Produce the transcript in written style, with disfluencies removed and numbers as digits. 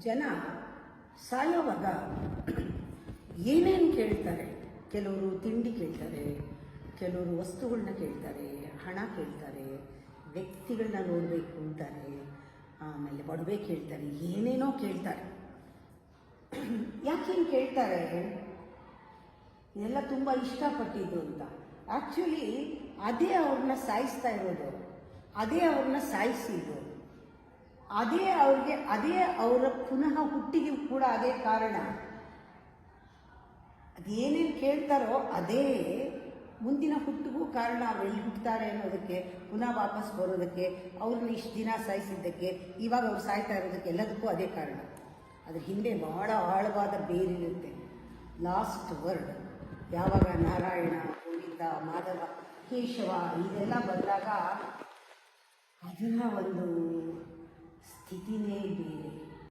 ಜನ ಸಾಯೋವಾಗ ಏನೇನು ಕೇಳ್ತಾರೆ. ಕೆಲವರು ತಿಂಡಿ ಕೇಳ್ತಾರೆ, ಕೆಲವರು ವಸ್ತುಗಳನ್ನ ಕೇಳ್ತಾರೆ, ಹಣ ಕೇಳ್ತಾರೆ, ವ್ಯಕ್ತಿಗಳನ್ನ ನೋಡಬೇಕು ಅಂತಾರೆ, ಆಮೇಲೆ ಒಡವೆ ಕೇಳ್ತಾರೆ, ಏನೇನೋ ಕೇಳ್ತಾರೆ. ಯಾಕೇನು ಕೇಳ್ತಾರೆ? ಇದೆಲ್ಲ ತುಂಬ ಇಷ್ಟಪಟ್ಟಿದ್ದು ಅಂತ. ಆ್ಯಕ್ಚುಲಿ ಅದೇ ಅವ್ರನ್ನ ಸಾಯಿಸ್ತಾ ಇರೋದು, ಅದೇ ಅವ್ರನ್ನ ಸಾಯಿಸಿದ್ದು, ಅದೇ ಅವರ ಪುನಃ ಹುಟ್ಟಿಗೆ ಕೂಡ ಅದೇ ಕಾರಣ. ಅದೇನೇನು ಕೇಳ್ತಾರೋ ಅದೇ ಮುಂದಿನ ಹುಟ್ಟಿಗೂ ಕಾರಣ. ಎಲ್ಲಿ ಹುಟ್ಟುತ್ತಾರೆ ಅನ್ನೋದಕ್ಕೆ, ಪುನಃ ವಾಪಸ್ ಬರೋದಕ್ಕೆ, ಅವ್ರನ್ನ ಇಷ್ಟು ದಿನ ಸಾಯಿಸಿದ್ದಕ್ಕೆ, ಇವಾಗ ಅವ್ರು ಸಾಯ್ತಾ ಇರೋದಕ್ಕೆ, ಎಲ್ಲದಕ್ಕೂ ಅದೇ ಕಾರಣ. ಅದ್ರ ಹಿಂದೆ ಬಹಳ ಆಳವಾದ ಬೇರಿರುತ್ತೆ. ಲಾಸ್ಟ್ ವರ್ಡ್ ಯಾವಾಗ ನಾರಾಯಣ, ಗೋವಿಂದ, ಮಾಧವ, ಕೇಶವ ಇದೆಲ್ಲ ಬಂದಾಗ ಅದನ್ನ ಒಂದು ಸ್ಥಿತಿನೇ ಬೇರೆ.